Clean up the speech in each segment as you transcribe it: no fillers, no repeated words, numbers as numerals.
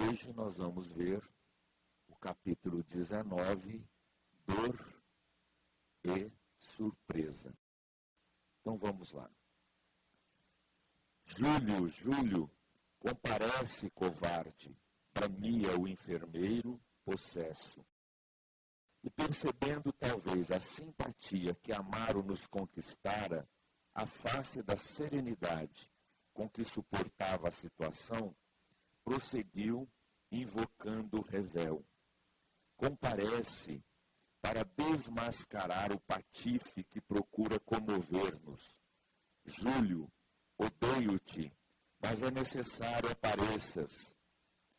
hoje nós vamos ver o capítulo 19, Dor e Surpresa. Então vamos lá. Júlio, comparece, covarde, bramia o enfermeiro possesso. E percebendo talvez a simpatia que Amaro nos conquistara, a face da serenidade com que suportava a situação, prosseguiu invocando o revel. Comparece para desmascarar o patife que procura comover-nos. Júlio, odeio-te, mas é necessário apareças.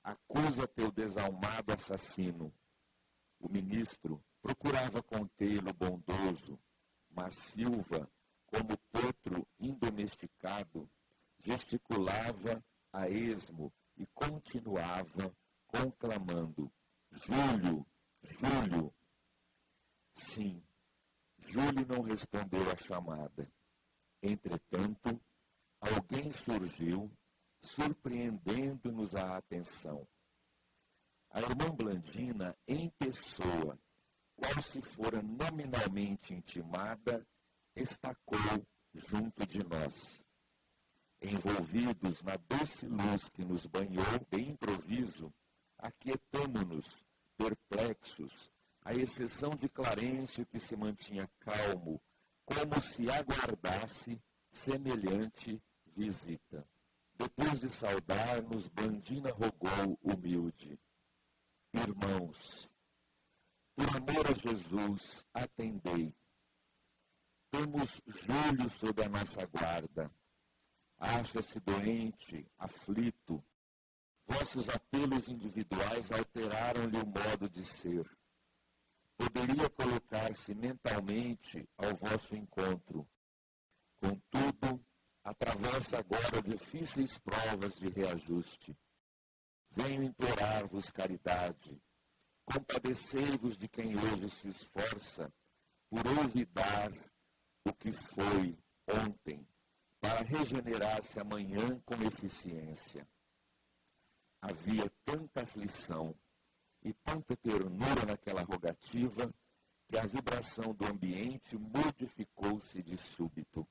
Acusa teu desalmado assassino. O ministro procurava contê-lo bondoso, mas Silva, como potro indomesticado, gesticulava a esmo e continuava conclamando: Júlio, Júlio. Sim, Júlio não respondeu à chamada. Entretanto, alguém surgiu, surpreendendo-nos a atenção. A irmã Blandina, em pessoa, qual se fora nominalmente intimada, estacou junto de nós. Envolvidos na doce luz que nos banhou de improviso, aquietamo-nos, perplexos, à exceção de Clarencio, que se mantinha calmo, como se aguardasse semelhante visita. Depois de saudar-nos, Blandina rogou humilde: Irmãos, por amor a Jesus, atendei. Temos Júlio sob a nossa guarda. Acha-se doente, aflito. Vossos apelos individuais alteraram-lhe o modo de ser. Poderia colocar-se mentalmente ao vosso encontro. Contudo, atravessa agora difíceis provas de reajuste. Venho implorar-vos caridade. Compadecei-vos de quem hoje se esforça por olvidar o que foi ontem, para regenerar-se amanhã com eficiência. Havia tanta aflição e tanta ternura naquela rogativa que a vibração do ambiente modificou-se de súbito.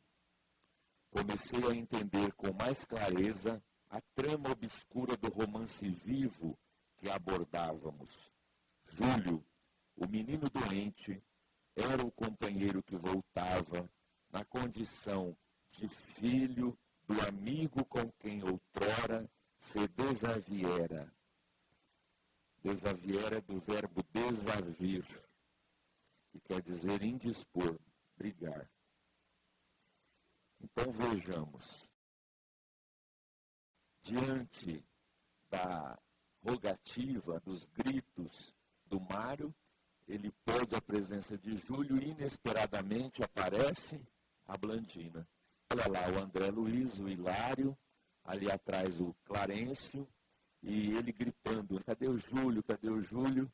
Comecei a entender com mais clareza a trama obscura do romance vivo que abordávamos. Júlio, o menino doente, era o companheiro que voltava na condição de filho do amigo com quem outrora se desaviera. Desaviera do verbo desavir, que quer dizer indispor, brigar. Então vejamos. Diante da rogativa, dos gritos do Mário, ele pede a presença de Júlio e inesperadamente aparece a Blandina. Olha lá o André Luiz, o Hilário, ali atrás o Clarencio, e ele gritando: cadê o Júlio, cadê o Júlio?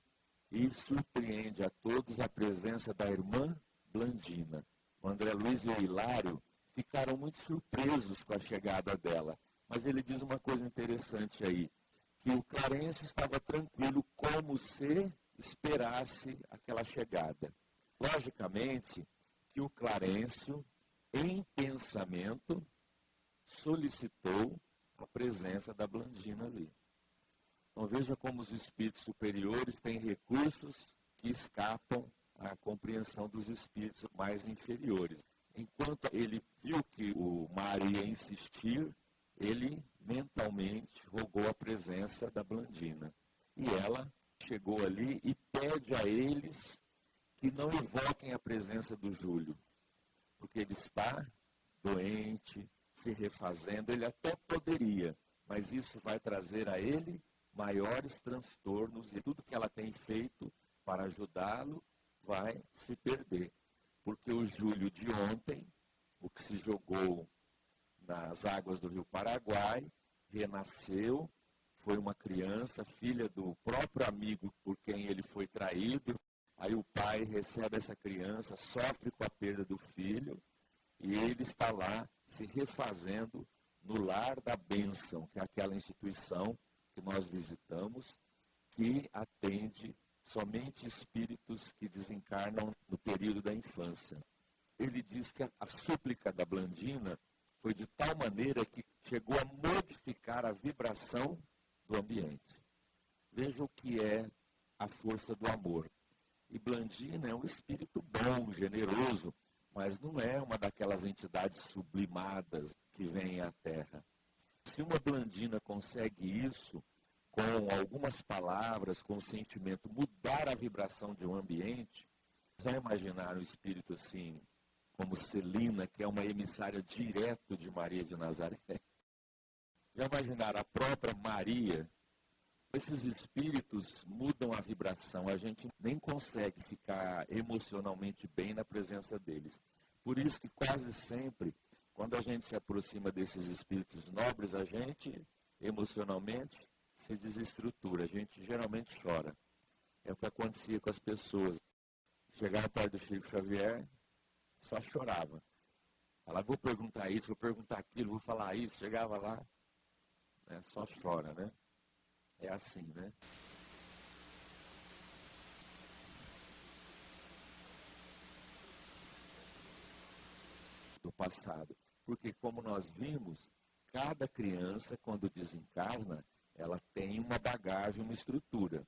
E surpreende a todos a presença da irmã Blandina. O André Luiz e o Hilário ficaram muito surpresos com a chegada dela. Mas ele diz uma coisa interessante aí, que o Clarencio estava tranquilo como se esperasse aquela chegada. Logicamente que o Clarencio, em pensamento, solicitou a presença da Blandina ali. Então veja como os espíritos superiores têm recursos que escapam à compreensão dos espíritos mais inferiores. Enquanto ele viu que o Mário ia insistir, ele mentalmente rogou a presença da Blandina. E ela chegou ali e pede a eles que não invoquem a presença do Júlio, porque ele está doente, se refazendo. Ele até poderia, mas isso vai trazer a ele maiores transtornos e tudo que ela tem feito para ajudá-lo vai se perder. Porque o Júlio de ontem, o que se jogou nas águas do Rio Paraguai, renasceu, foi uma criança, filha do próprio amigo por quem ele foi traído. Aí o pai recebe essa criança, sofre com a perda do filho, e ele está lá se refazendo no lar da bênção, que é aquela instituição que nós visitamos que atende somente espíritos que desencarnam no período da infância. Ele diz que a súplica da Blandina foi de tal maneira que chegou a modificar a vibração do ambiente. Veja o que é a força do amor. E Blandina é um espírito bom, generoso, mas não é uma daquelas entidades sublimadas que vêm à Terra. Se uma Blandina consegue isso, com algumas palavras, com o sentimento, mudar a vibração de um ambiente, já imaginaram um espírito assim, como Celina, que é uma emissária direto de Maria de Nazaré? Já imaginaram a própria Maria? Esses espíritos mudam a vibração, a gente nem consegue ficar emocionalmente bem na presença deles. Por isso que quase sempre, quando a gente se aproxima desses espíritos nobres, a gente, emocionalmente, se desestrutura, a gente geralmente chora. É o que acontecia com as pessoas. Chegava perto do Chico Xavier, só chorava. Falava, vou perguntar isso, vou perguntar aquilo, vou falar isso. Chegava lá, né, só chora, né? É assim, né? Do passado. Porque, como nós vimos, cada criança, quando desencarna, ela tem uma bagagem, uma estrutura.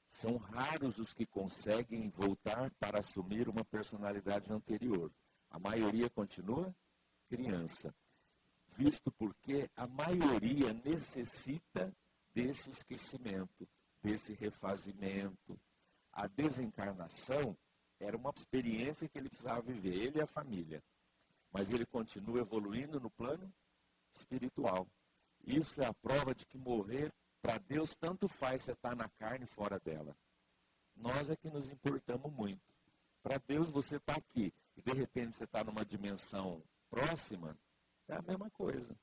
São raros os que conseguem voltar para assumir uma personalidade anterior. A maioria continua criança. Visto porque a maioria necessita desse esquecimento, desse refazimento. A desencarnação era uma experiência que ele precisava viver, ele e a família. Mas ele continua evoluindo no plano espiritual. Isso é a prova de que morrer para Deus tanto faz você estar na carne fora dela. Nós é que nos importamos muito. Para Deus você está aqui e de repente você está numa dimensão próxima, é a mesma coisa.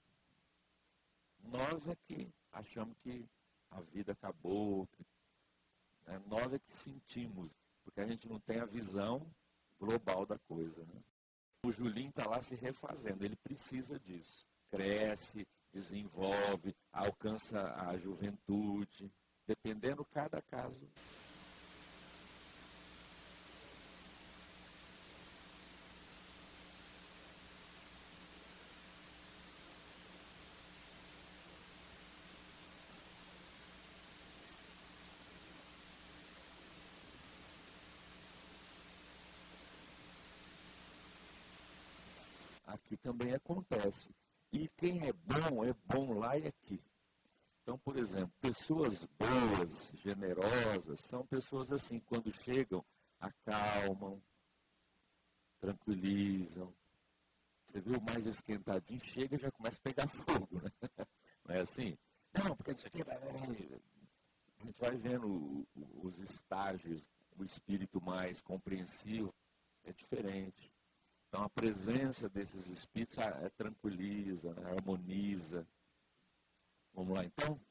Nós é que achamos que a vida acabou, né? Nós é que sentimos, porque a gente não tem a visão global da coisa. Né? O Julinho está lá se refazendo, ele precisa disso. Cresce, desenvolve, alcança a juventude, dependendo cada caso. Aqui também acontece. E quem é bom lá e aqui. Então, por exemplo, pessoas boas, generosas, são pessoas assim, quando chegam, acalmam, tranquilizam. Você viu, mais esquentadinho, chega e já começa a pegar fogo, né? Não é assim? Não, porque isso aqui a gente vai vendo os estágios, o espírito mais compreensivo é diferente. Então, a presença desses espíritos tranquiliza, né, harmoniza. Vamos lá, então?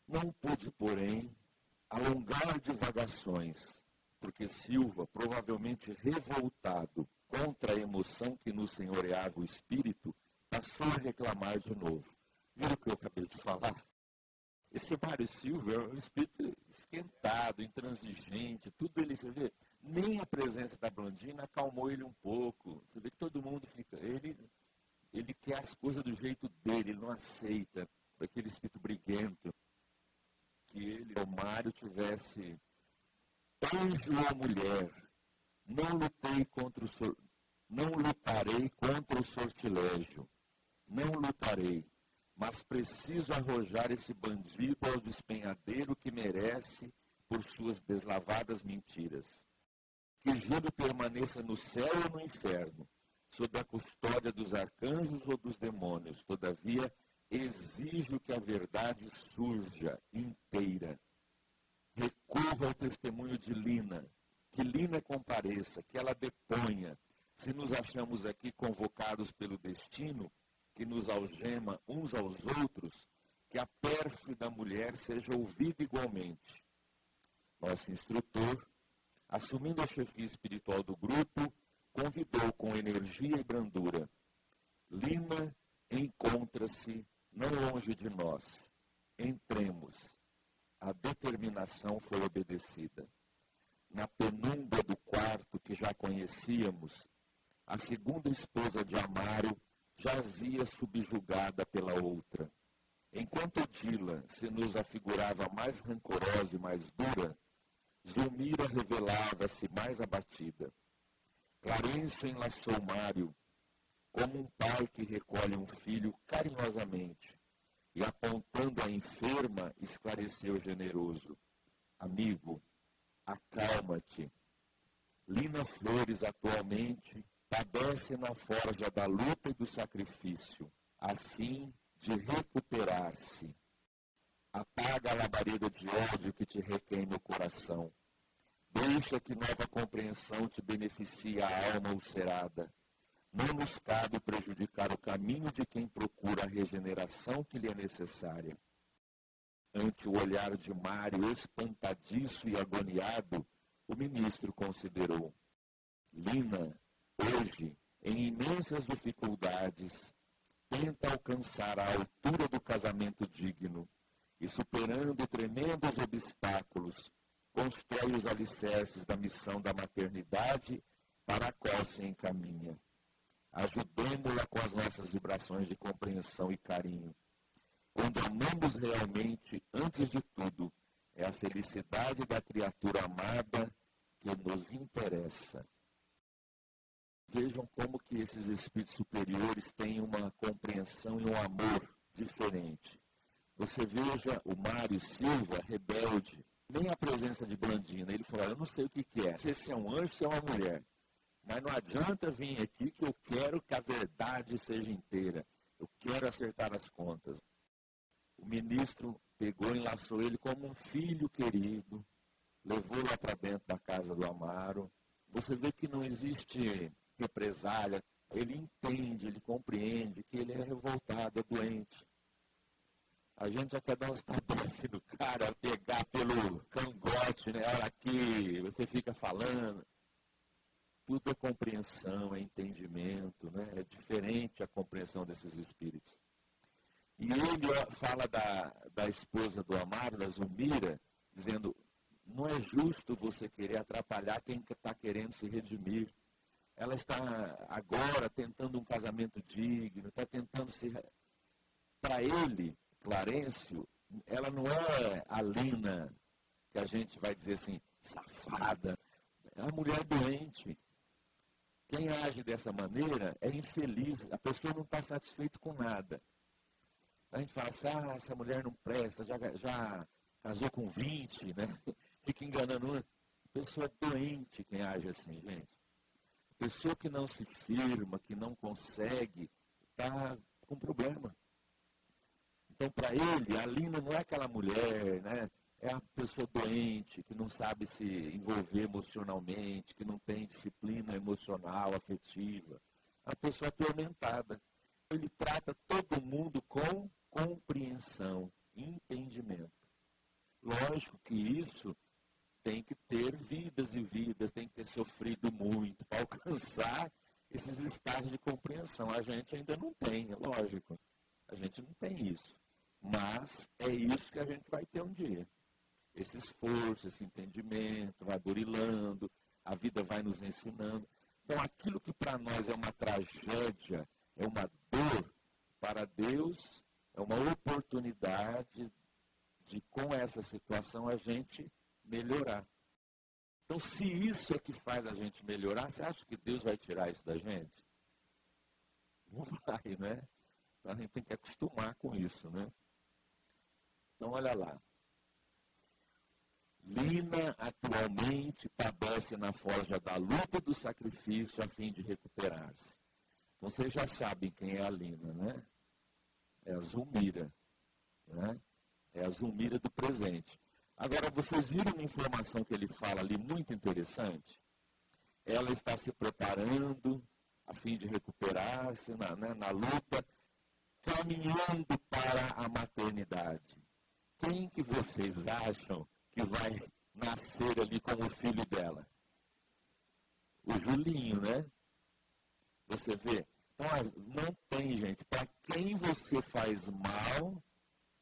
Não pude, porém, alongar divagações, porque Silva, provavelmente revoltado contra a emoção que nos senhoreava o espírito, passou a reclamar de novo. Viu o que eu acabei de falar? Esse Mário Silva é um espírito esquentado, intransigente, tudo ele, você vê, nem a presença da Blandina acalmou ele um pouco. Você vê que todo mundo fica, ele quer as coisas do jeito dele, ele não aceita daquele espírito briguento, que ele, o Mário, tivesse anjo ou mulher, não lutarei contra o sortilégio, não lutarei, mas preciso arrojar esse bandido ao despenhadeiro que merece por suas deslavadas mentiras. Que Júlio permaneça no céu ou no inferno, sob a custódia dos arcanjos ou dos demônios, todavia exijo que a verdade surja inteira. Recorro ao testemunho de Lina, que Lina compareça, que ela deponha, se nos achamos aqui convocados pelo destino, que nos algema uns aos outros, que a pérfida mulher seja ouvida igualmente. Nosso instrutor, assumindo a chefia espiritual do grupo, convidou com energia e brandura. Lina encontra-se não longe de nós. Entremos. A determinação foi obedecida. Na penumbra do quarto que já conhecíamos, a segunda esposa de Amaro jazia subjugada pela outra. Enquanto Odila se nos afigurava mais rancorosa e mais dura, Zulmira revelava-se mais abatida. Clarencio enlaçou Mário, como um pai que recolhe um filho carinhosamente, e apontando a enferma, esclareceu generoso. Amigo, acalma-te. Lina Flores atualmente padece na forja da luta e do sacrifício, a fim de recuperar-se. Apaga a labareda de ódio que te requeima o coração. Deixa que nova compreensão te beneficie a alma ulcerada. Não nos cabe prejudicar o caminho de quem procura a regeneração que lhe é necessária. Ante o olhar de Mário espantadiço e agoniado, o ministro considerou: Lina, hoje, em imensas dificuldades, tenta alcançar a altura do casamento digno e, superando tremendos obstáculos, constrói os alicerces da missão da maternidade para a qual se encaminha. Ajudemo-la com as nossas vibrações de compreensão e carinho. Quando amamos realmente, antes de tudo, é a felicidade da criatura amada que nos interessa. Vejam como que esses espíritos superiores têm uma compreensão e um amor diferente. Você veja o Mário Silva, rebelde, nem a presença de Blandina. Ele falou: eu não sei o que é, se é um anjo, se é uma mulher. Mas não adianta vir aqui que eu quero que a verdade seja inteira. Eu quero acertar as contas. O ministro pegou e enlaçou ele como um filho querido, levou lá para dentro da casa do Amaro. Você vê que não existe represália. Ele entende, ele compreende que ele é revoltado, é doente. A gente já quer dar uns tabefe no cara, pegar pelo cangote, né? Olha aqui, você fica falando. Tudo é compreensão, é entendimento, né? É diferente a compreensão desses espíritos. E ele fala da esposa do Amaro, da Zulmira, dizendo: não é justo você querer atrapalhar quem está querendo se redimir. Ela está agora tentando um casamento digno, está tentando se... Para ele, Clarencio, ela não é a Lina, que a gente vai dizer assim, safada. É uma mulher doente. Quem age dessa maneira é infeliz. A pessoa não está satisfeita com nada. A gente fala assim: essa mulher não presta, já casou com 20, né? Fica enganando uma. Pessoa doente quem age assim, gente. Pessoa que não se firma, que não consegue, está com problema. Então, para ele, a Lina não é aquela mulher, né? É a pessoa doente, que não sabe se envolver emocionalmente, que não tem disciplina emocional, afetiva. A pessoa atormentada. Ele trata todo mundo com compreensão, entendimento. Lógico que isso tem que ter vidas e vidas, tem que ter sofrido muito para alcançar esses estágios de compreensão. A gente ainda não tem, é lógico. A gente não tem isso. Mas é isso que a gente vai ter um dia. Esse esforço, esse entendimento, vai burilando, a vida vai nos ensinando. Então, aquilo que para nós é uma tragédia, é uma dor, para Deus é uma oportunidade de, com essa situação, a gente melhorar. Então, se isso é que faz a gente melhorar, você acha que Deus vai tirar isso da gente? Não vai, né? Então, a gente tem que acostumar com isso, né? Então, olha lá. Lina atualmente padece na forja da luta e do sacrifício a fim de recuperar-se. Então, vocês já sabem quem é a Lina, né? É a Zulmira, né? É a Zulmira do presente. Agora, vocês viram uma informação que ele fala ali muito interessante? Ela está se preparando a fim de recuperar-se na luta, caminhando para a maternidade. Quem que vocês acham que vai nascer ali como filho dela? O Julinho, né? Você vê? Então, não tem, gente. Para quem você faz mal,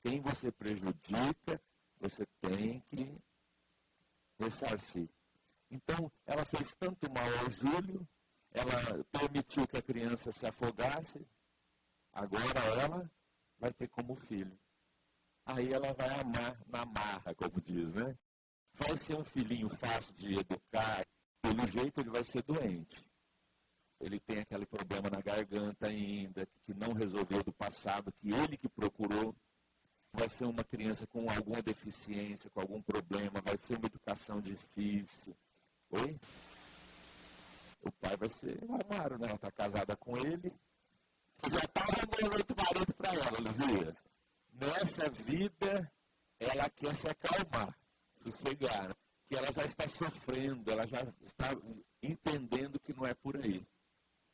Quem você prejudica, você tem que ressarcir. Então, ela fez tanto mal ao Júlio, ela permitiu que a criança se afogasse, agora ela vai ter como filho. Aí ela vai amar na marra, como diz, né? Vai ser um filhinho fácil de educar, pelo jeito ele vai ser doente. Ele tem aquele problema na garganta ainda, que não resolveu do passado, que ele que procurou. Vai ser uma criança com alguma deficiência, com algum problema, vai ser uma educação difícil. Oi? O pai vai ser o Amaro, né? Ela está casada com ele. Já está arrumando outro marido para ela, Luzia. Nessa vida, ela quer se acalmar, sossegar. Que ela já está sofrendo, ela já está entendendo que não é por aí.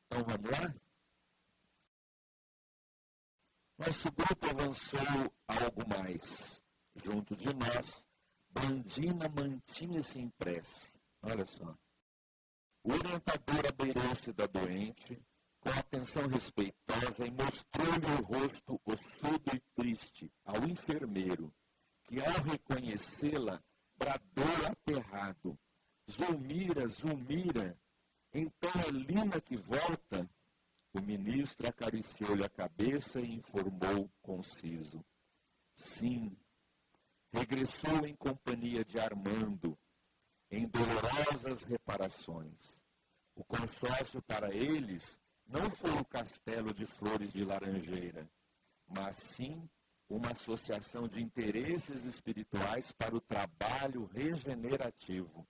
Então, vamos lá? Nosso grupo avançou algo mais. Junto de nós, Blandina mantinha-se em prece. Olha só. O orientador abeirou-se da doente, com atenção respeitosa, e mostrou-lhe o rosto ossudo e triste ao enfermeiro, que ao reconhecê-la, bradou aterrado: Zulmira, Zulmira, então é Lina que volta? O ministro acariciou-lhe a cabeça e informou conciso: sim, regressou em companhia de Armando, em dolorosas reparações. O consórcio para eles não foi o castelo de Flores de Laranjeira, mas sim uma associação de interesses espirituais para o trabalho regenerativo.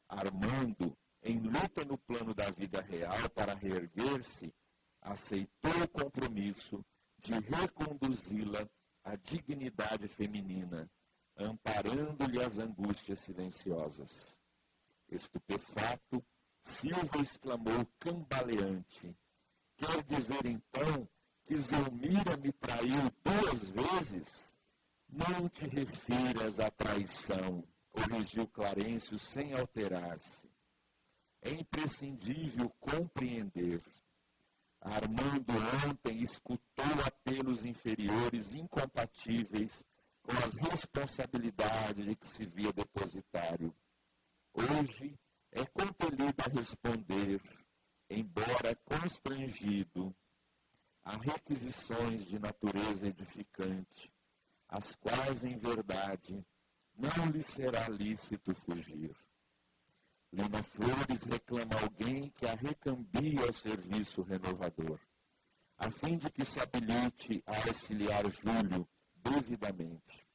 Armando, em luta no plano da vida real para reerguer-se, aceitou o compromisso de reconduzi-la à dignidade feminina, amparando-lhe as angústias silenciosas. Estupefato, Silva exclamou cambaleante: quer dizer então que Zulmira me traiu 2 vezes? Não te refiras à traição, corrigiu Clarencio sem alterar-se. É imprescindível compreender. Armando ontem escutou apelos inferiores incompatíveis com as responsabilidades de que se via depositário. Hoje é compelido a responder, embora constrangido, a requisições de natureza edificante, às quais, em verdade, não lhe será lícito fugir. Lina Flores reclama alguém que a recambie ao serviço renovador, a fim de que se habilite a auxiliar Júlio devidamente.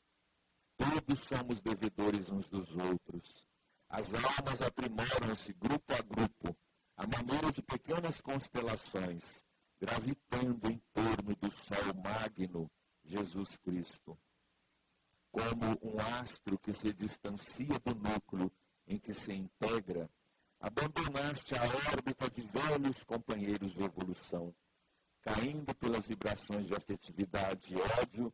Todos somos devedores uns dos outros. As almas aprimoram-se grupo a grupo, à maneira de pequenas constelações, gravitando em torno do Sol magno, Jesus Cristo. Como um astro que se distancia do núcleo em que se integra, abandonaste a órbita de velhos companheiros de evolução, caindo pelas vibrações de afetividade e ódio,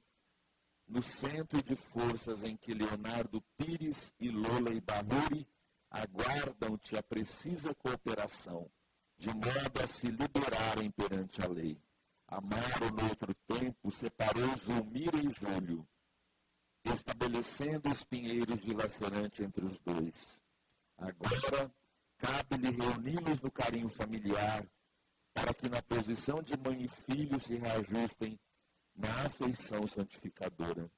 no centro de forças em que Leonardo Pires e Lola Ibarruri aguardam-te a precisa cooperação, de modo a se liberarem perante a lei. Amaro, noutro tempo, separou Zulmira e Júlio, estabelecendo espinheiros dilacerantes entre os dois. Agora, cabe-lhe reuni-los no carinho familiar, para que na posição de mãe e filho se reajustem na afeição santificadora.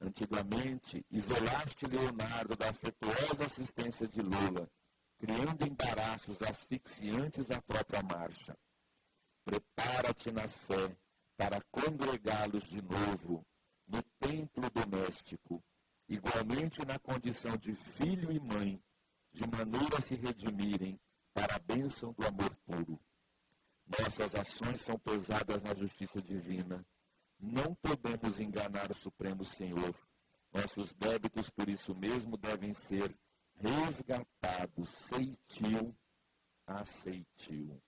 Antigamente, isolaste Leonardo da afetuosa assistência de Lola, criando embaraços asfixiantes à própria marcha. Prepara-te na fé para congregá-los de novo no templo doméstico, igualmente na condição de filho e mãe, de maneira a se redimirem para a bênção do amor puro. Nossas ações são pesadas na justiça divina. Não podemos enganar o Supremo Senhor. Nossos débitos, por isso mesmo, devem ser resgatados, ceitil a ceitil.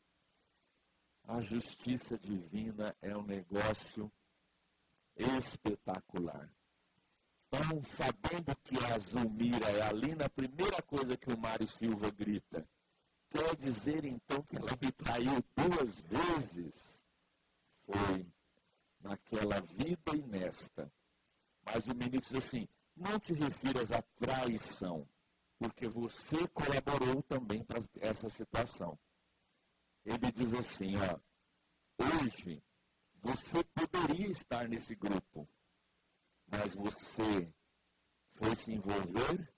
A justiça divina é um negócio espetacular. Então, sabendo que a Zulmira é ali, na primeira coisa que o Mário Silva grita, quer dizer então que ela me traiu 2 vezes? Foi naquela vida e nesta. Mas o ministro diz assim, não te refiras à traição, porque você colaborou também para essa situação. Ele diz assim, hoje você poderia estar nesse grupo, mas você foi se envolver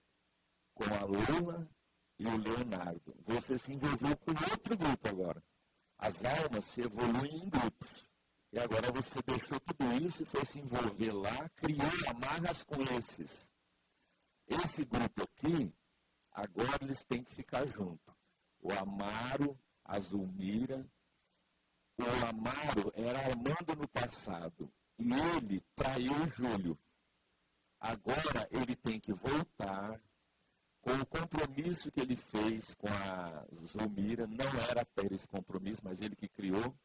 com a Lula e o Leonardo. Você se envolveu com outro grupo agora. As almas se evoluem em grupos. E agora você deixou tudo isso e foi se envolver lá, criou amarras com esses. Esse grupo aqui, agora eles têm que ficar junto. O Amaro, a Zulmira. O Amaro era Armando no passado. E ele traiu o Júlio. Agora ele tem que voltar com o compromisso que ele fez com a Zulmira. Não era para esse compromisso, mas ele que criou.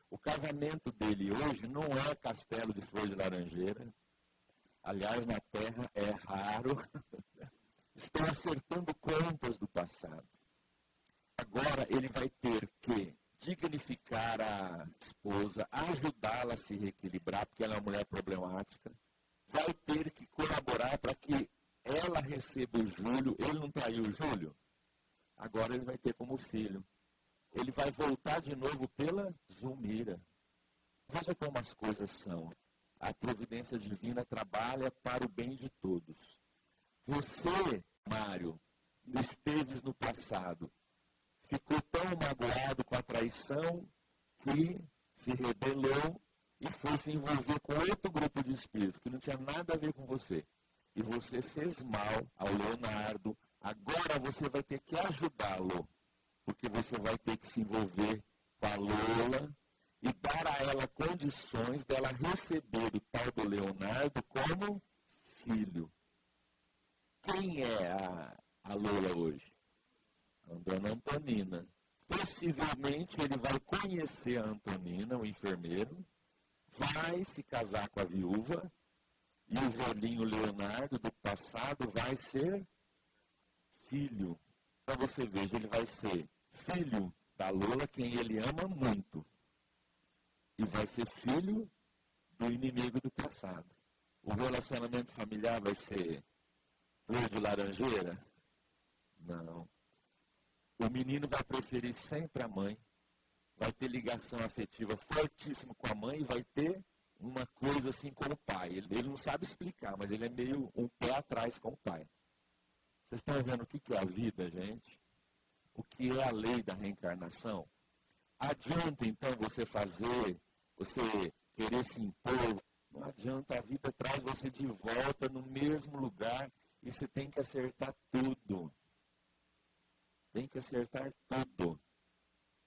O casamento dele hoje não é castelo de flor de laranjeira. Aliás, na Terra é raro. Estão acertando contas do passado. Agora ele vai ter que dignificar a esposa, ajudá-la a se reequilibrar, porque ela é uma mulher problemática. Vai ter que colaborar para que ela receba o Júlio. Ele não traiu o Júlio? Agora ele vai ter como filho. Ele vai voltar de novo pela Zulmira. Veja como as coisas são. A providência divina trabalha para o bem de todos. Você, Mário, esteves no passado, ficou tão magoado com a traição que se rebelou e foi se envolver com outro grupo de espíritos que não tinha nada a ver com você. E você fez mal ao Leonardo. Agora você vai ter que ajudá-lo, porque você vai ter que se envolver com a Lola e dar a ela condições dela receber o tal do Leonardo como filho. Quem é a Lola hoje? A dona Antonina. Possivelmente ele vai conhecer a Antonina, o enfermeiro, vai se casar com a viúva e o velhinho Leonardo do passado vai ser filho. Para você veja, ele vai ser filho da Lola, quem ele ama muito. E vai ser filho do inimigo do passado. O relacionamento familiar vai ser flor de laranjeira? Não. O menino vai preferir sempre a mãe. Vai ter ligação afetiva fortíssima com a mãe e vai ter uma coisa assim com o pai. Ele não sabe explicar, mas ele é meio um pé atrás com o pai. Vocês estão vendo o que é a vida, gente? O que é a lei da reencarnação? Adianta, então, você querer se impor. Não adianta, a vida traz você de volta no mesmo lugar e você tem que acertar tudo. Tem que acertar tudo.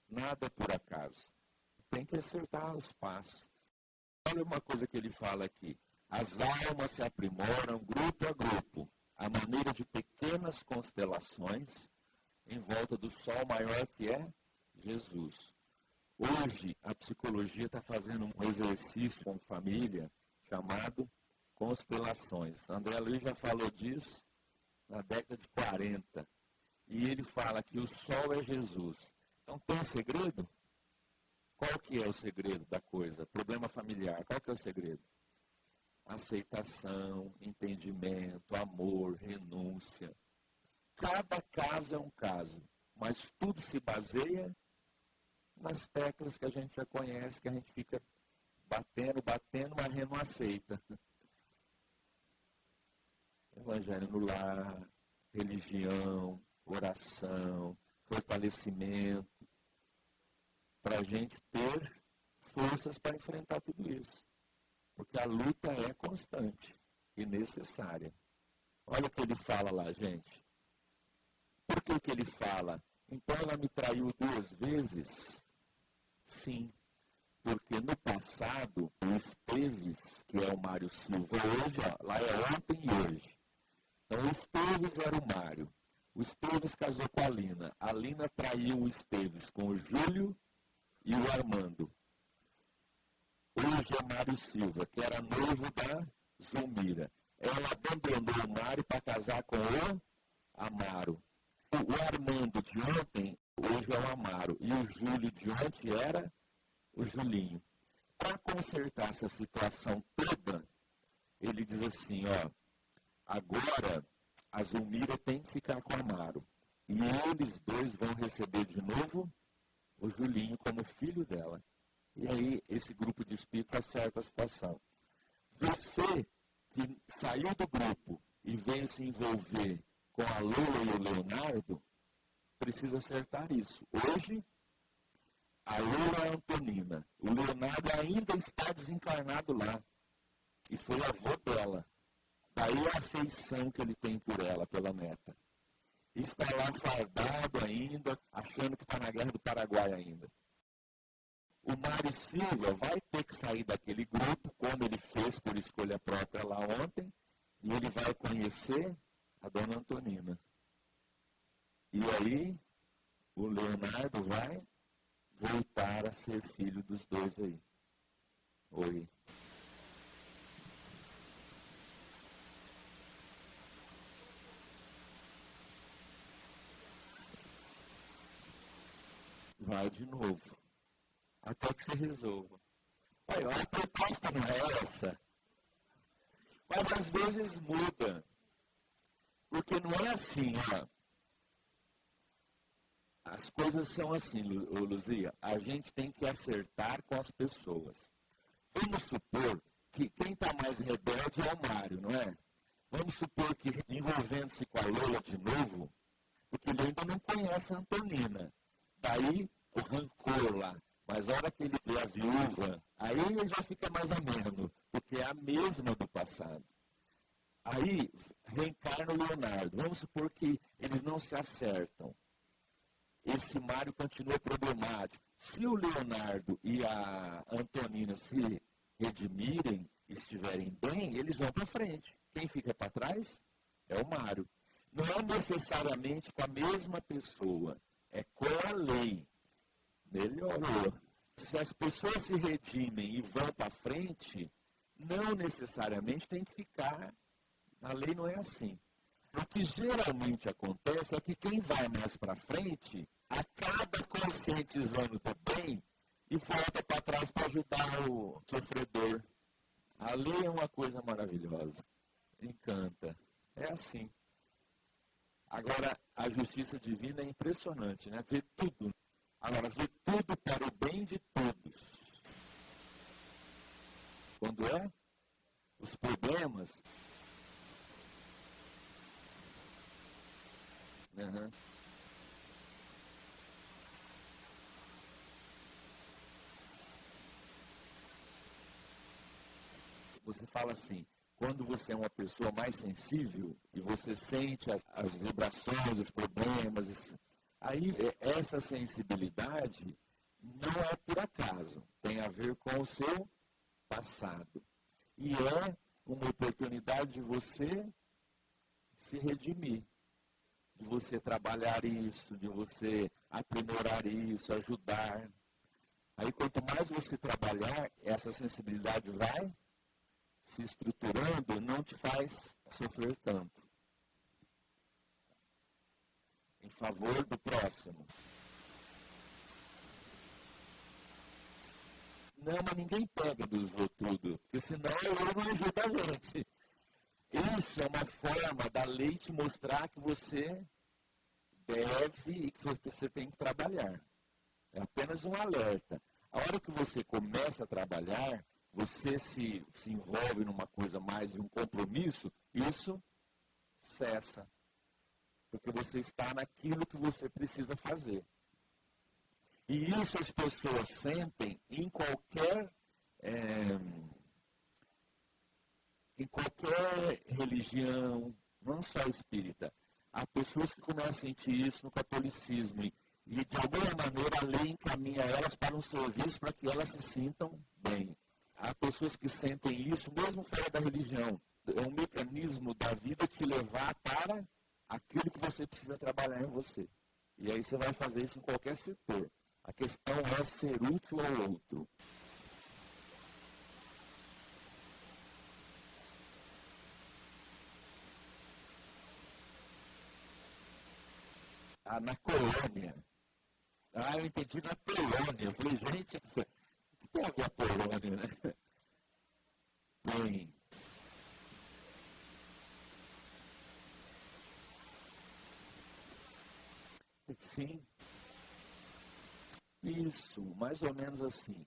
Nada por acaso. Tem que acertar os passos. Olha uma coisa que ele fala aqui. As almas se aprimoram grupo a grupo, à maneira de pequenas constelações em volta do sol maior que é Jesus. Hoje, a psicologia está fazendo um exercício com família chamado constelações. André Luiz já falou disso na década de 40. E ele fala que o sol é Jesus. Então, tem segredo? Qual que é o segredo da coisa? Problema familiar, qual que é o segredo? Aceitação, entendimento, amor, renúncia. Cada caso é um caso, mas tudo se baseia nas teclas que a gente já conhece, que a gente fica batendo, mas a gente não aceita. Evangelho no lar, religião, oração, fortalecimento, para a gente ter forças para enfrentar tudo isso. Porque a luta é constante e necessária. Olha o que ele fala lá, gente. Por que ele fala? Então ela me traiu 2 vezes? Sim, porque no passado, o Esteves, que é o Mário Silva, hoje, lá é ontem e hoje. Então o Esteves era o Mário. O Esteves casou com a Lina. A Lina traiu o Esteves com o Júlio e o Armando. Hoje é Mário Silva, que era noivo da Zulmira. Ela abandonou o Mário para casar com o Amaro. O Armando de ontem, hoje é o Amaro. E o Júlio de ontem era o Julinho. Para consertar essa situação toda, ele diz assim, ó, agora a Zulmira tem que ficar com o Amaro. E eles dois vão receber de novo o Julinho como filho dela. E aí esse grupo de espírito acerta a situação. Você que saiu do grupo e veio se envolver com a Lola e o Leonardo, precisa acertar isso. Hoje, a Lola é a Antonina. O Leonardo ainda está desencarnado lá. E foi avô dela. Daí a afeição que ele tem por ela, pela neta. E está lá fardado ainda, achando que está na Guerra do Paraguai ainda. O Mário Silva vai ter que sair daquele grupo, como ele fez por escolha própria lá ontem, e ele vai conhecer a dona Antonina. E aí, o Leonardo vai voltar a ser filho dos dois aí. Oi. Vai de novo. Até que você resolva. Olha, a proposta não é essa. Mas às vezes muda. Porque não é assim, ó. As coisas são assim, Luzia. A gente tem que acertar com as pessoas. Vamos supor que quem está mais rebelde é o Mário, não é? Vamos supor que envolvendo-se com a Lola de novo, porque ele ainda não conhece a Antonina. Daí o rancor lá. Mas a hora que ele vê a viúva, aí ele já fica mais ameno, porque é a mesma do passado. Aí reencarna o Leonardo. Vamos supor que eles não se acertam. Esse Mário continua problemático. Se o Leonardo e a Antonina se redimirem e estiverem bem, eles vão para frente. Quem fica para trás é o Mário. Não é necessariamente com a mesma pessoa, é com a lei. Melhorou. Se as pessoas se redimem e vão para frente, não necessariamente tem que ficar. A lei não é assim. O que geralmente acontece é que quem vai mais para frente acaba conscientizando também e volta para trás para ajudar o sofredor. A lei é uma coisa maravilhosa. Encanta. É assim. Agora, a justiça divina é impressionante, né? Vê tudo. Agora, vê tudo para o bem de todos. Quando é? Os problemas. Uhum. Você fala assim, quando você é uma pessoa mais sensível e você sente as vibrações, os problemas, aí essa sensibilidade não é por acaso, tem a ver com o seu passado. E é uma oportunidade de você se redimir, de você trabalhar isso, de você aprimorar isso, ajudar. Aí quanto mais você trabalhar, essa sensibilidade vai se estruturando, não te faz sofrer tanto. Em favor do próximo. Não, mas ninguém pega dos outros, porque senão ele não ajuda a gente. Isso é uma forma da lei te mostrar que você deve e que você tem que trabalhar. É apenas um alerta. A hora que você começa a trabalhar, você se envolve numa coisa mais de um compromisso, isso cessa. Porque você está naquilo que você precisa fazer. E isso as pessoas sentem em qualquer religião, não só espírita. Há pessoas que começam a sentir isso no catolicismo. E de alguma maneira a lei encaminha elas para um serviço para que elas se sintam bem. Há pessoas que sentem isso mesmo fora da religião. É um mecanismo da vida te levar para aquilo que você precisa trabalhar em você. E aí você vai fazer isso em qualquer setor. A questão é ser útil ao outro. Na colônia. Eu entendi na Polônia. Eu falei, gente, o que tem a ver a Polônia, né? Tem. Sim. Isso, mais ou menos assim.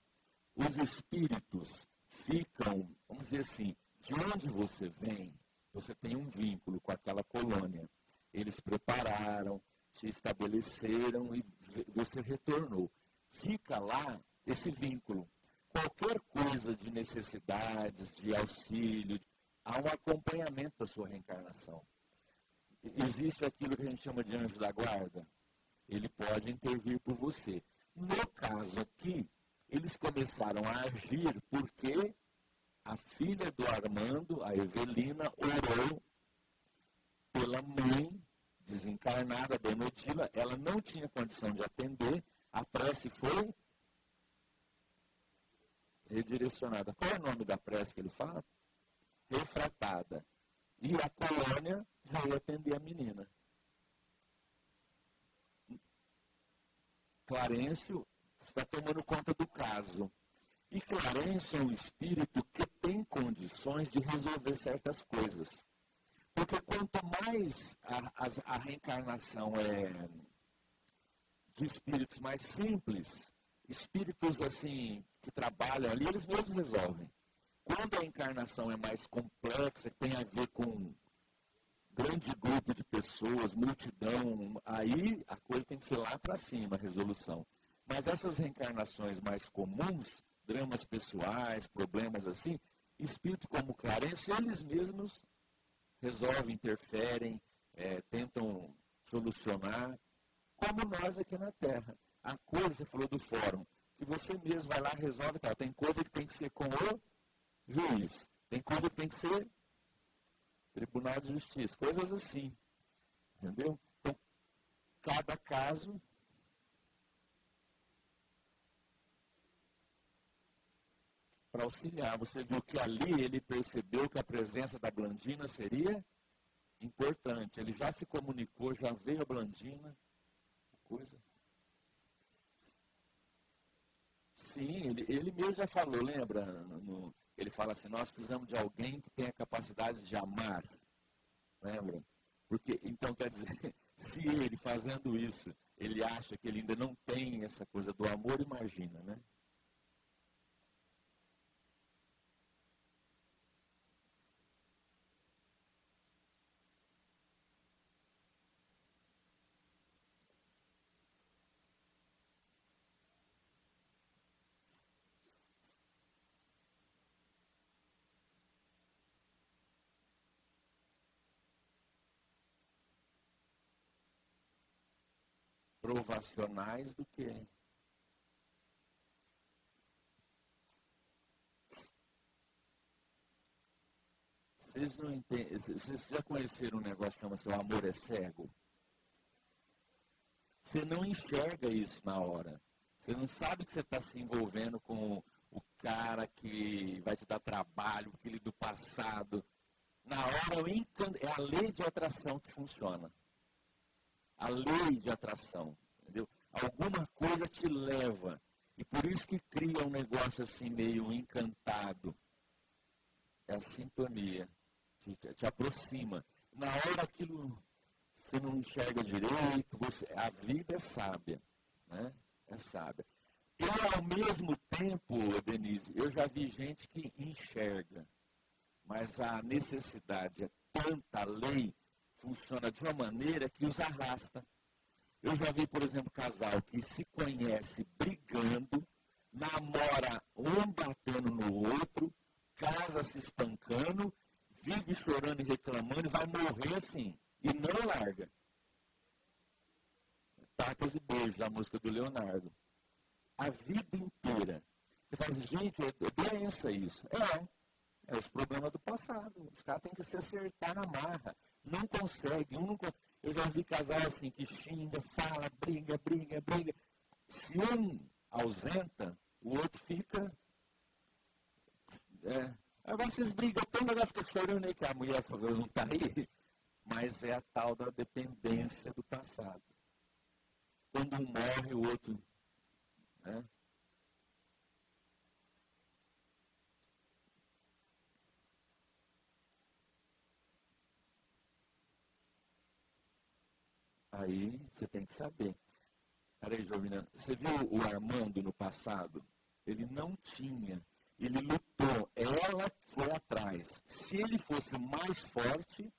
Os espíritos ficam, vamos dizer assim, de onde você vem, você tem um vínculo com aquela colônia. Eles prepararam, te estabeleceram e você retornou. Fica lá esse vínculo. Qualquer coisa de necessidades, de auxílio, há um acompanhamento da sua reencarnação. Existe aquilo que a gente chama de anjo da guarda. Ele pode intervir por você. No caso aqui, eles começaram a agir porque a filha do Armando, a Evelina, orou pela mãe desencarnada, a Dona Odila. Ela não tinha condição de atender, a prece foi redirecionada. Qual é o nome da prece que ele fala? Refratada. E a colônia veio atender a menina. Clarencio está tomando conta do caso. E Clarencio é um espírito que tem condições de resolver certas coisas. Porque quanto mais a reencarnação é de espíritos mais simples, espíritos assim que trabalham ali, eles mesmos resolvem. Quando a encarnação é mais complexa, tem a ver com grande grupo de pessoas, multidão, aí a coisa tem que ser lá para cima, a resolução. Mas essas reencarnações mais comuns, dramas pessoais, problemas assim, espírito como Clarencio, eles mesmos resolvem, interferem, tentam solucionar, como nós aqui na Terra. A coisa, você falou do fórum, que você mesmo vai lá, resolve, tá? Tem coisa que tem que ser com o juiz, tem coisa que tem que ser Tribunal de Justiça, coisas assim, entendeu? Então, cada caso para auxiliar. Você viu que ali ele percebeu que a presença da Blandina seria importante. Ele já se comunicou, já veio a Blandina, coisa. Sim, ele mesmo já falou, lembra? Ele fala assim, nós precisamos de alguém que tenha capacidade de amar. Lembra? Porque, então, quer dizer, se ele fazendo isso, ele acha que ele ainda não tem essa coisa do amor, imagina, né? Provacionais do que? Vocês não entendem, vocês já conheceram um negócio que chama-se o amor é cego? Você não enxerga isso na hora. Você não sabe que você está se envolvendo com o cara que vai te dar trabalho, aquele do passado. Na hora, é a lei de atração que funciona. A lei de atração, entendeu? Alguma coisa te leva. E por isso que cria um negócio assim meio encantado. É a sintonia. Te aproxima. Na hora aquilo você não enxerga direito, a vida é sábia. Né? É sábia. E ao mesmo tempo, Denise, eu já vi gente que enxerga. Mas a necessidade é tanta, a lei funciona de uma maneira que os arrasta. Eu já vi, por exemplo, casal que se conhece brigando, namora um batendo no outro, casa se espancando, vive chorando e reclamando e vai morrer assim, e não larga. Tacas e beijos, a música do Leonardo. A vida inteira. Você fala assim, gente, é doença isso. É os problemas do passado. Os caras têm que se acertar na marra. Não consegue. Eu já vi casal assim que xinga, fala, briga. Se um ausenta, o outro fica. Agora vocês brigam tanto, agora fica chorando aí que a mulher não está aí. Mas é a tal da dependência do passado. Quando um morre, o outro. Né? Aí você tem que saber. Peraí, Jovina, você viu o Armando no passado? Ele não tinha, ele lutou, ela foi atrás. Se ele fosse mais forte,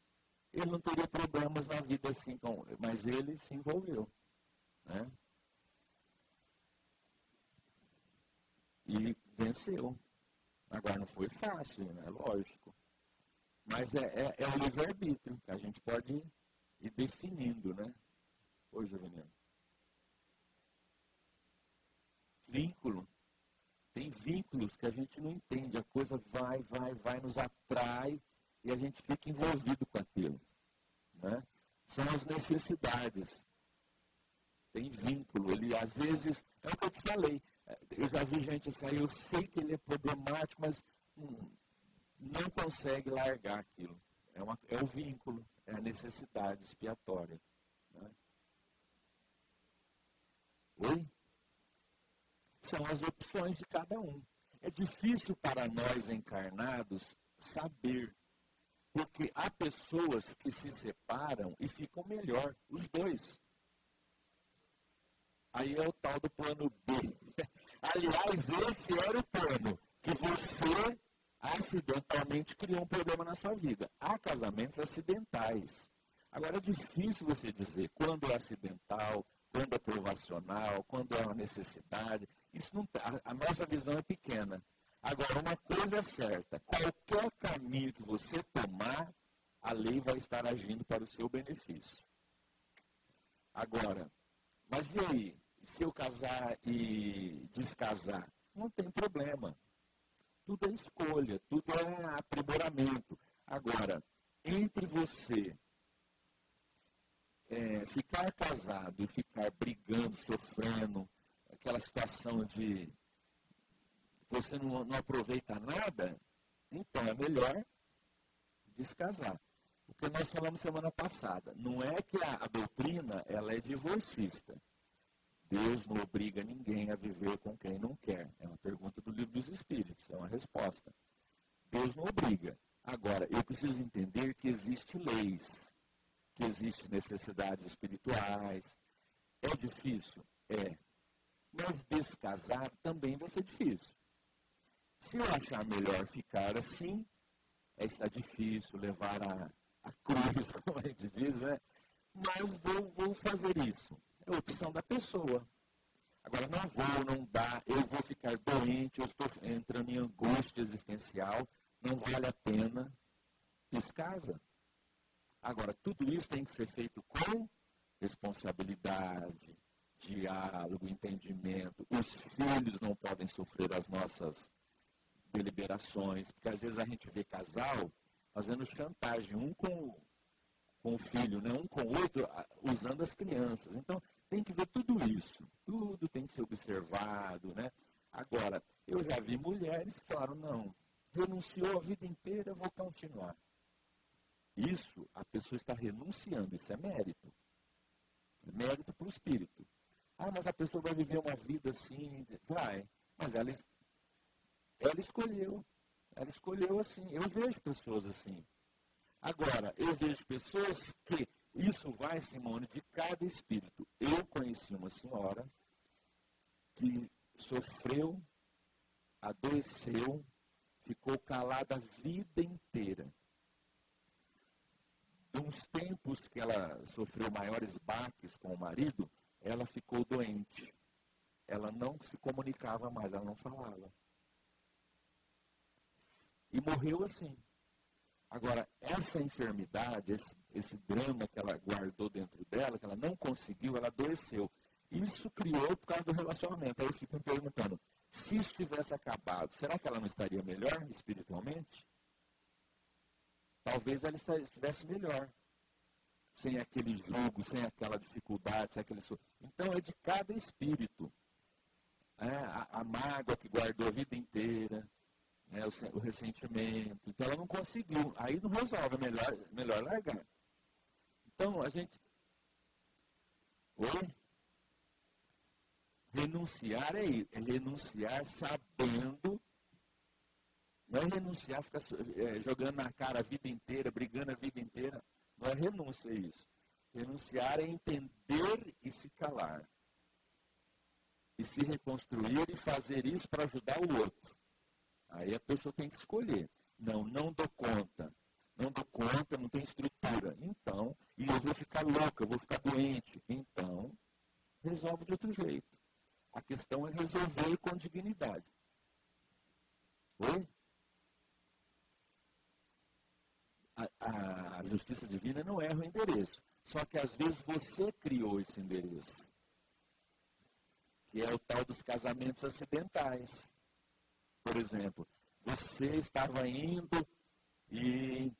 ele não teria problemas na vida assim, mas ele se envolveu, né? E venceu. Agora não foi fácil, né? Lógico. Mas é o livre-arbítrio, que a gente pode ir definindo, né? Oi, Jovenino. Vínculo. Tem vínculos que a gente não entende. A coisa vai, nos atrai e a gente fica envolvido com aquilo, né? São as necessidades. Tem vínculo. Ele, às vezes, é o que eu te falei. Eu já vi gente assim, eu sei que ele é problemático, mas não consegue largar aquilo. É o vínculo, é a necessidade expiatória, né? Oi? São as opções de cada um. É difícil para nós encarnados saber, porque há pessoas que se separam e ficam melhor, os dois. Aí é o tal do plano B. Aliás, esse era o plano, que você acidentalmente criou um problema na sua vida. Há casamentos acidentais. Agora é difícil você dizer quando é acidental, quando é provacional, quando é uma necessidade. Isso não, a nossa visão é pequena. Agora, uma coisa é certa, qualquer caminho que você tomar, a lei vai estar agindo para o seu benefício. Agora, mas e aí? Se eu casar e descasar? Não tem problema. Tudo é escolha, tudo é aprimoramento. Agora, entre você ficar casado e ficar brigando, sofrendo, aquela situação de você não aproveita nada, então é melhor descasar. O que nós falamos semana passada, não é que a doutrina ela é divorcista. Deus não obriga ninguém a viver com quem não quer. É uma pergunta do Livro dos Espíritos, é uma resposta. Deus não obriga. Agora, eu preciso entender que existem leis, que existem necessidades espirituais. É difícil? É. Mas descasar também vai ser difícil. Se eu achar melhor ficar assim, está difícil levar a cruz, como a gente diz, né? Mas vou fazer isso. É a opção da pessoa. Agora, não dá, eu vou ficar doente, eu estou entrando em angústia existencial, não vale a pena, descasa. Agora, tudo isso tem que ser feito com responsabilidade, diálogo, entendimento. Os filhos não podem sofrer as nossas deliberações, porque às vezes a gente vê casal fazendo chantagem, um com o filho, né? Um com o outro, usando as crianças. Então, tem que ver tudo isso. Tudo tem que ser observado, né? Agora, eu já vi mulheres que falaram, não, renunciou a vida inteira, vou continuar. Isso, a pessoa está renunciando, isso é mérito. É mérito para o espírito. Ah, mas a pessoa vai viver uma vida assim, vai, mas ela escolheu assim. Eu vejo pessoas assim. Agora, eu vejo pessoas que, isso vai, Simone, de cada espírito. Eu conheci uma senhora que sofreu, adoeceu, ficou calada a vida inteira. De uns tempos que ela sofreu maiores baques com o marido, ela ficou doente. Ela não se comunicava mais, ela não falava. E morreu assim. Agora, essa enfermidade, esse drama que ela guardou dentro dela, que ela não conseguiu, ela adoeceu. Isso criou por causa do relacionamento. Aí eu fico me perguntando, se isso tivesse acabado, será que ela não estaria melhor espiritualmente? Talvez ela estivesse melhor. Sem aquele julgo, sem aquela dificuldade, sem aquele... Então, é de cada espírito. A mágoa que guardou a vida inteira, o ressentimento. Então, ela não conseguiu. Aí não resolve, é melhor largar. Então, a gente... Oi? Renunciar é isso. É renunciar sabendo. Não é renunciar, ficar jogando na cara a vida inteira, brigando a vida inteira. Não é renúncia, é isso. Renunciar é entender e se calar. E se reconstruir e fazer isso para ajudar o outro. Aí a pessoa tem que escolher. Não dou conta. Não dou conta, não tem estrutura. Então, e eu vou ficar louca, eu vou ficar doente. Então, resolve de outro jeito. A questão é resolver com dignidade. Oi? A justiça divina não erra o endereço. Só que às vezes você criou esse endereço. Que é o tal dos casamentos acidentais. Por exemplo, você estava indo e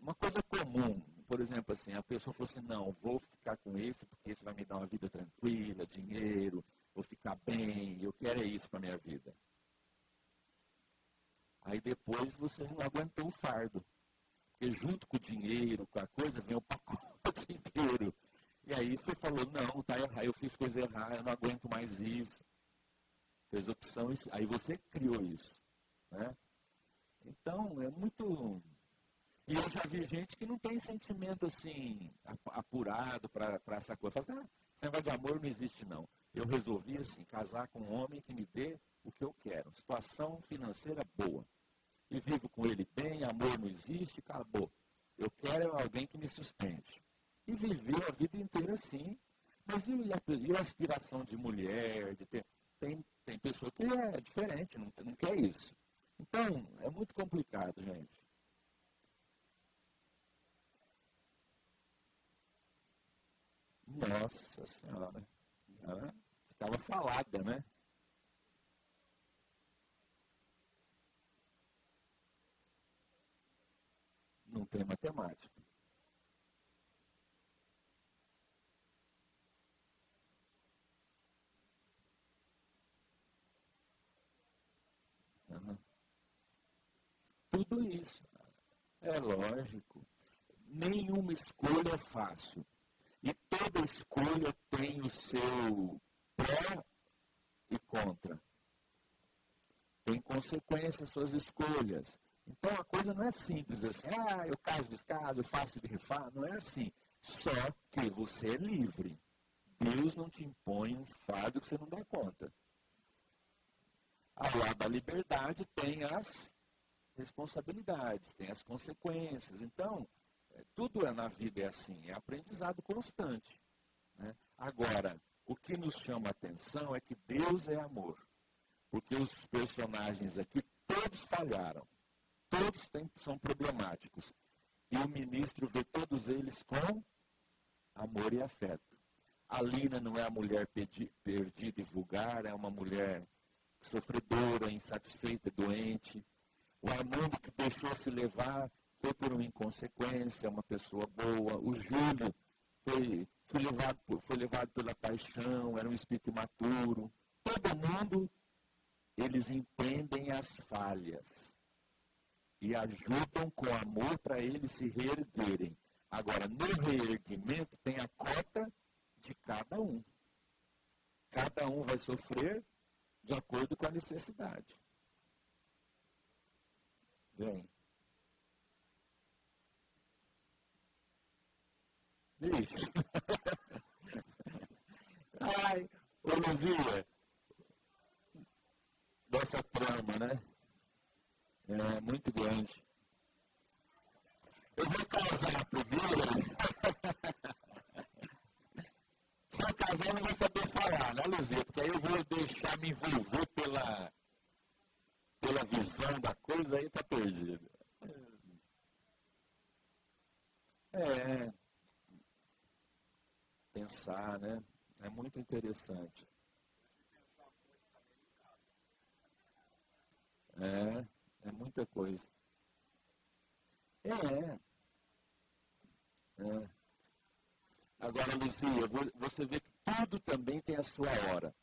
uma coisa comum, por exemplo, assim, a pessoa falou assim, não, vou ficar com esse porque esse vai me dar uma vida tranquila, dinheiro, vou ficar bem, eu quero isso para a minha vida. Aí depois você não aguentou o fardo. Porque junto com o dinheiro, com a coisa, vem o pacote inteiro. E aí você falou, não, tá errado, eu fiz coisa errada, eu não aguento mais isso. Fez opção, aí você criou isso. Né? Então, é muito... E eu já vi gente que não tem sentimento assim, apurado para essa coisa. Fala, esse negócio de amor não existe, não. Eu resolvi, assim, casar com um homem que me dê o que eu quero. Situação financeira boa. E vivo com ele bem, amor não existe, acabou. Eu quero alguém que me sustente. E viveu a vida inteira assim. Mas e a aspiração de mulher? Tem pessoa que é diferente, não quer isso. Então, é muito complicado, gente. Nossa Senhora. Ela ficava falada, né? Não tem matemática. Uhum. Tudo isso. É lógico. Nenhuma escolha é fácil. E toda escolha tem o seu pró e contra. Tem consequências suas escolhas. Então a coisa não é simples assim, eu caso, descaso, eu faço de refar. Não é assim. Só que você é livre. Deus não te impõe um fardo que você não dá conta. Ao lado da liberdade tem as responsabilidades, tem as consequências. Então, tudo na vida é assim, é aprendizado constante. Né? Agora, o que nos chama a atenção é que Deus é amor. Porque os personagens aqui, todos falharam. Todos são problemáticos. E o ministro vê todos eles com amor e afeto. A Lina não é a mulher perdida e vulgar, é uma mulher sofredora, insatisfeita, doente. O Armando que deixou se levar foi por uma inconsequência, uma pessoa boa. O Júlio foi levado pela paixão, era um espírito imaturo. Todo mundo, eles entendem as falhas e ajudam com amor para eles se reerguerem. Agora, no reerguimento tem a cota de cada um. Cada um vai sofrer de acordo com a necessidade. Vem. Bicho. Ai, ô Luzia, dessa trama, né? É muito grande. Eu vou casar primeiro. Se eu casar, eu não vou saber falar, né, Luzia? Porque aí eu vou deixar me envolver pela visão da coisa, aí tá perdido. É, pensar, né? É muito interessante. É muita coisa. É, é. Agora, Luzia, você vê que tudo também tem a sua hora.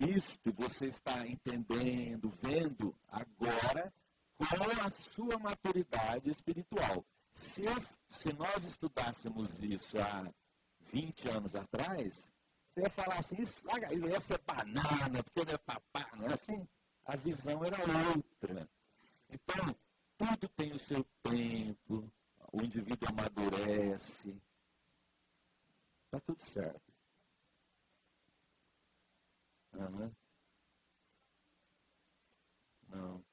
Isto você está entendendo, vendo agora com a sua maturidade espiritual. Se nós estudássemos isso há 20 anos atrás, você ia falar assim, isso ia ser banana, porque não é papá, não é assim? A visão era outra. Então, tudo tem o seu tempo, o indivíduo amadurece. Está tudo certo. Não.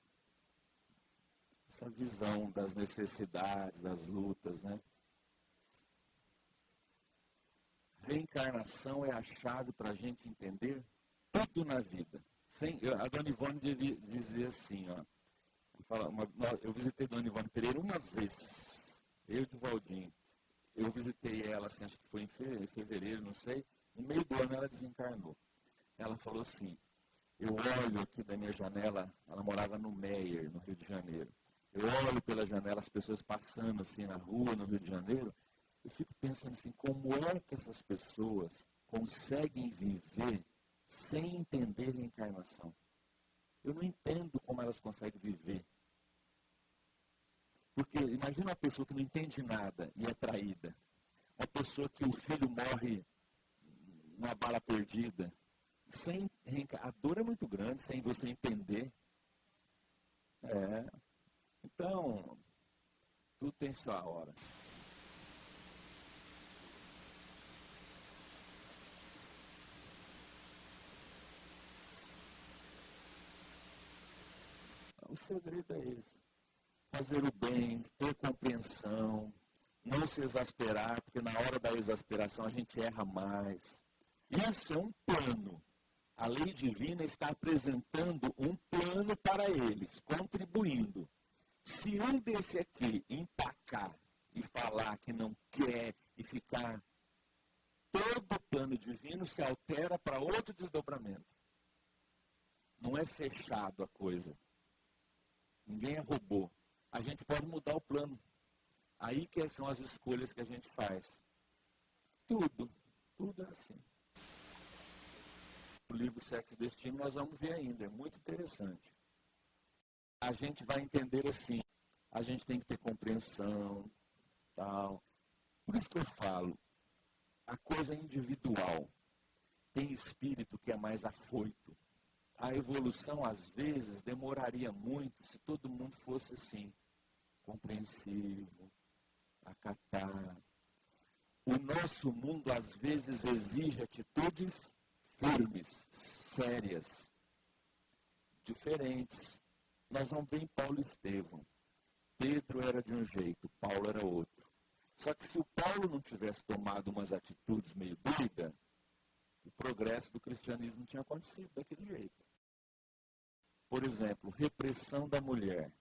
Essa visão das necessidades, das lutas, né? Reencarnação é a chave para a gente entender tudo na vida. A Dona Ivone dizia assim, ó. Eu visitei Dona Ivone Pereira uma vez, eu e o Valdinho. Eu visitei ela, assim, acho que foi em fevereiro, não sei. No meio do ano ela desencarnou. Ela falou assim, eu olho aqui da minha janela, ela morava no Meier, no Rio de Janeiro. Eu olho pela janela as pessoas passando assim na rua, no Rio de Janeiro. Eu fico pensando assim, como é que essas pessoas conseguem viver sem entender reencarnação? Eu não entendo como elas conseguem viver. Porque imagina uma pessoa que não entende nada e é traída. Uma pessoa que o filho morre numa bala perdida. A dor é muito grande sem você entender. Então, tudo tem sua hora. O segredo é esse. Fazer o bem, ter compreensão, não se exasperar, porque na hora da exasperação a gente erra mais. Isso é um plano. A lei divina está apresentando um plano para eles, contribuindo. Se um desse aqui empacar e falar que não quer e ficar, todo o plano divino se altera para outro desdobramento. Não é fechado a coisa. Ninguém é robô. A gente pode mudar o plano. Aí que são as escolhas que a gente faz. Tudo é assim. O livro Sexo e Destino nós vamos ver ainda, é muito interessante. A gente vai entender assim, a gente tem que ter compreensão, tal. Por isso que eu falo, a coisa é individual. Tem espírito que é mais afoito. A evolução, às vezes, demoraria muito se todo mundo fosse assim, compreensivo, acatar. O nosso mundo, às vezes, exige atitudes firmes, sérias, diferentes. Nós não vemos Paulo e Estevão. Pedro era de um jeito, Paulo era outro. Só que se o Paulo não tivesse tomado umas atitudes meio doidas, o progresso do cristianismo não tinha acontecido daquele jeito. Por exemplo, repressão da mulher.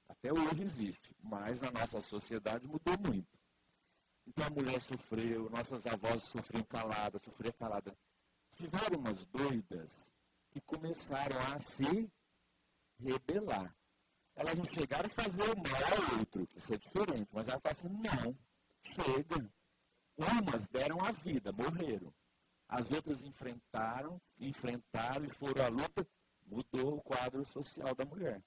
Até hoje existe, mas a nossa sociedade mudou muito. Então a mulher sofreu, nossas avós sofriam calada. Tiveram umas doidas que começaram a se rebelar. Elas não chegaram a fazer o mal ao outro, que isso é diferente, mas elas falaram assim, não, chega. Umas deram a vida, morreram. As outras enfrentaram e foram à luta, mudou o quadro social da mulher.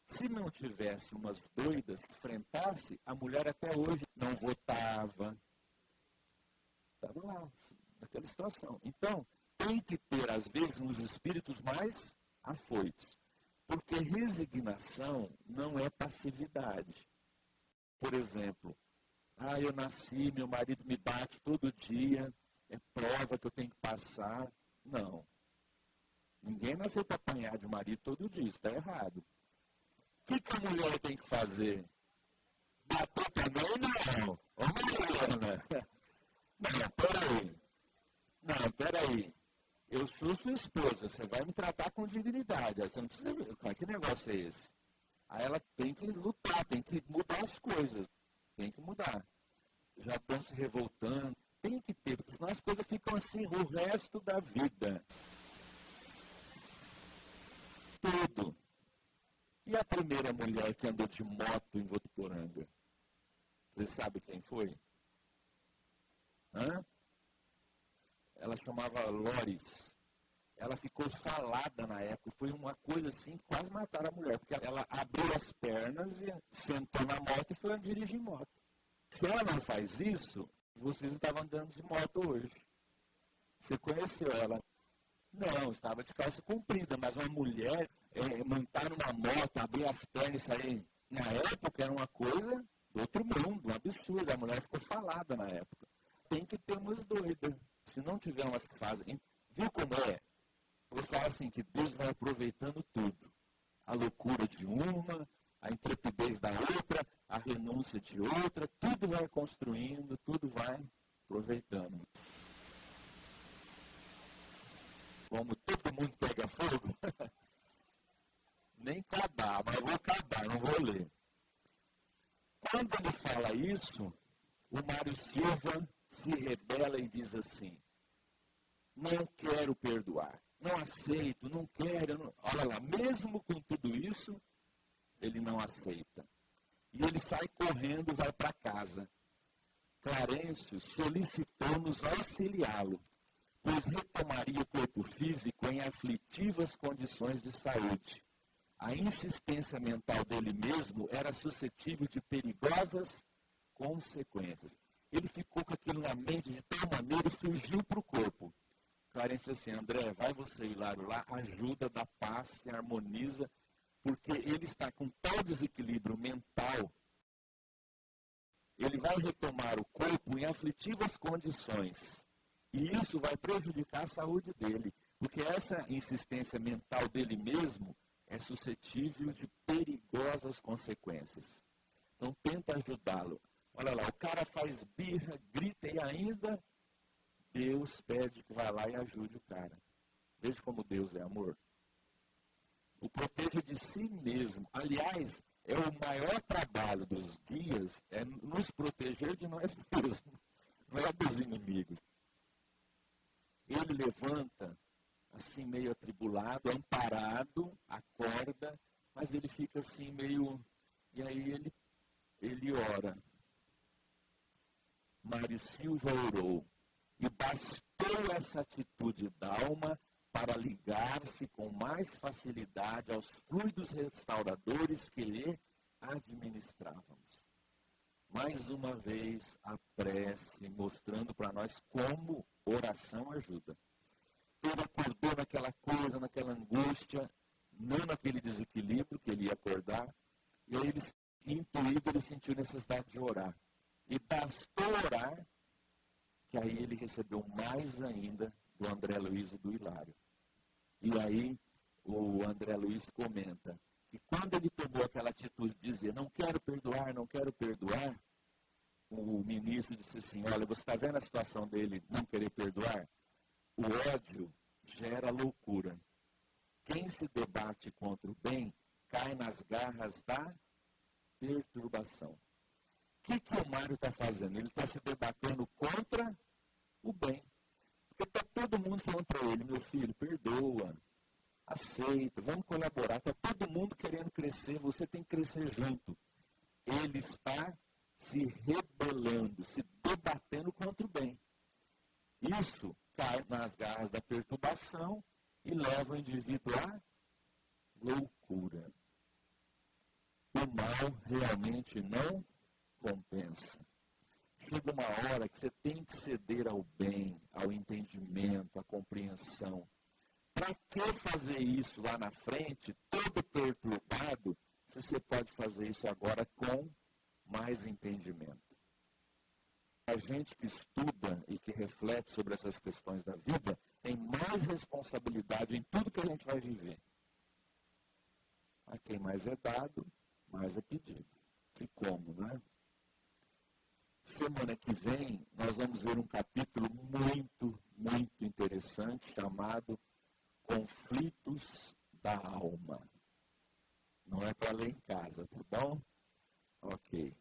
Se não tivesse umas doidas que enfrentasse, a mulher até hoje não votava. Estava lá, naquela situação. Então, tem que ter, às vezes, uns espíritos mais afoitos. Porque resignação não é passividade. Por exemplo, eu nasci, meu marido me bate todo dia, é prova que eu tenho que passar. Não. Ninguém nasceu para apanhar de marido todo dia, isso está errado. O que a mulher tem que fazer? Bater também? Não. Ô Mariana. Não, peraí. Eu sou sua esposa, você vai me tratar com dignidade. Você não precisa ver. Que negócio é esse? Aí ela tem que lutar, tem que mudar as coisas. Tem que mudar. Já estão se revoltando. Tem que ter, porque senão as coisas ficam assim o resto da vida. Tudo. E a primeira mulher que andou de moto em Votuporanga? Você sabe quem foi? Ela chamava Lores. Ela ficou falada na época. Foi uma coisa assim, quase mataram a mulher. Porque ela abriu as pernas e sentou na moto e foi dirigir moto. Se ela não faz isso, vocês não estavam andando de moto hoje. Você conheceu ela? Não, estava de calça comprida. Mas uma mulher montar numa moto, abrir as pernas e sair. Na época era uma coisa do outro mundo, um absurdo. A mulher ficou falada na época. tem que ter umas doidas. Se não tiver umas que fazem... Viu como é? Eu falo assim, que Deus vai aproveitando tudo. A loucura de uma, a intrepidez da outra, a renúncia de outra, tudo vai construindo, tudo vai aproveitando. Como todo mundo pega fogo, nem acabar, mas vou acabar, não vou ler. Quando ele fala isso, o Mário Silva se rebela e diz assim, não quero perdoar, não aceito, não quero. Não... Olha lá, mesmo com tudo isso, ele não aceita. E ele sai correndo e vai para casa. Clarencio solicitou-nos auxiliá-lo, pois retomaria o corpo físico em aflitivas condições de saúde. A insistência mental dele mesmo era suscetível de perigosas consequências. Ele ficou com aquilo na mente de tal maneira e fugiu para o corpo. Clarencio disse assim, André, vai você, Hilário, lá, ajuda, dá paz, que harmoniza, porque ele está com tal desequilíbrio mental, ele vai retomar o corpo em aflitivas condições. E isso vai prejudicar a saúde dele, porque essa insistência mental dele mesmo é suscetível de perigosas consequências. Então, tenta ajudá-lo. Olha lá, o cara faz birra, grita e ainda Deus pede que vá lá e ajude o cara. Veja como Deus é amor. O proteja de si mesmo. Aliás, é o maior trabalho dos guias, é nos proteger de nós mesmos, não é dos inimigos. Ele levanta, assim meio atribulado, amparado, acorda, mas ele fica assim meio... E aí ele ora. Mário Silva orou. E bastou essa atitude da alma para ligar-se com mais facilidade aos fluidos restauradores que lhe administrávamos. Mais uma vez, a prece mostrando para nós como oração ajuda. Ele acordou naquela coisa, naquela angústia, não naquele desequilíbrio que ele ia acordar, e aí ele, intuído, ele sentiu necessidade de orar. E bastou orar, que aí ele recebeu mais ainda do André Luiz e do Hilário. E aí o André Luiz comenta que quando ele tomou aquela atitude de dizer, não quero perdoar, o ministro disse assim, olha, você está vendo a situação dele não querer perdoar? O ódio gera loucura. Quem se debate contra o bem cai nas garras da perturbação. O que o Mário está fazendo? Ele está se debatendo contra o bem. Porque está todo mundo falando para ele, meu filho, perdoa, aceita, vamos colaborar. Está todo mundo querendo crescer, você tem que crescer junto. Ele está se rebelando, se debatendo contra o bem. Isso cai nas garras da perturbação e leva o indivíduo à loucura. O mal realmente não compensa. Chega uma hora que você tem que ceder ao bem, ao entendimento, à compreensão. Para que fazer isso lá na frente, todo perturbado, se você pode fazer isso agora com mais entendimento? A gente que estuda e que reflete sobre essas questões da vida tem mais responsabilidade em tudo que a gente vai viver. A quem mais é dado, mais é pedido. E como, não é? Semana que vem, nós vamos ver um capítulo muito, muito interessante, chamado Conflitos da Alma. Não é para ler em casa, tá bom? Ok.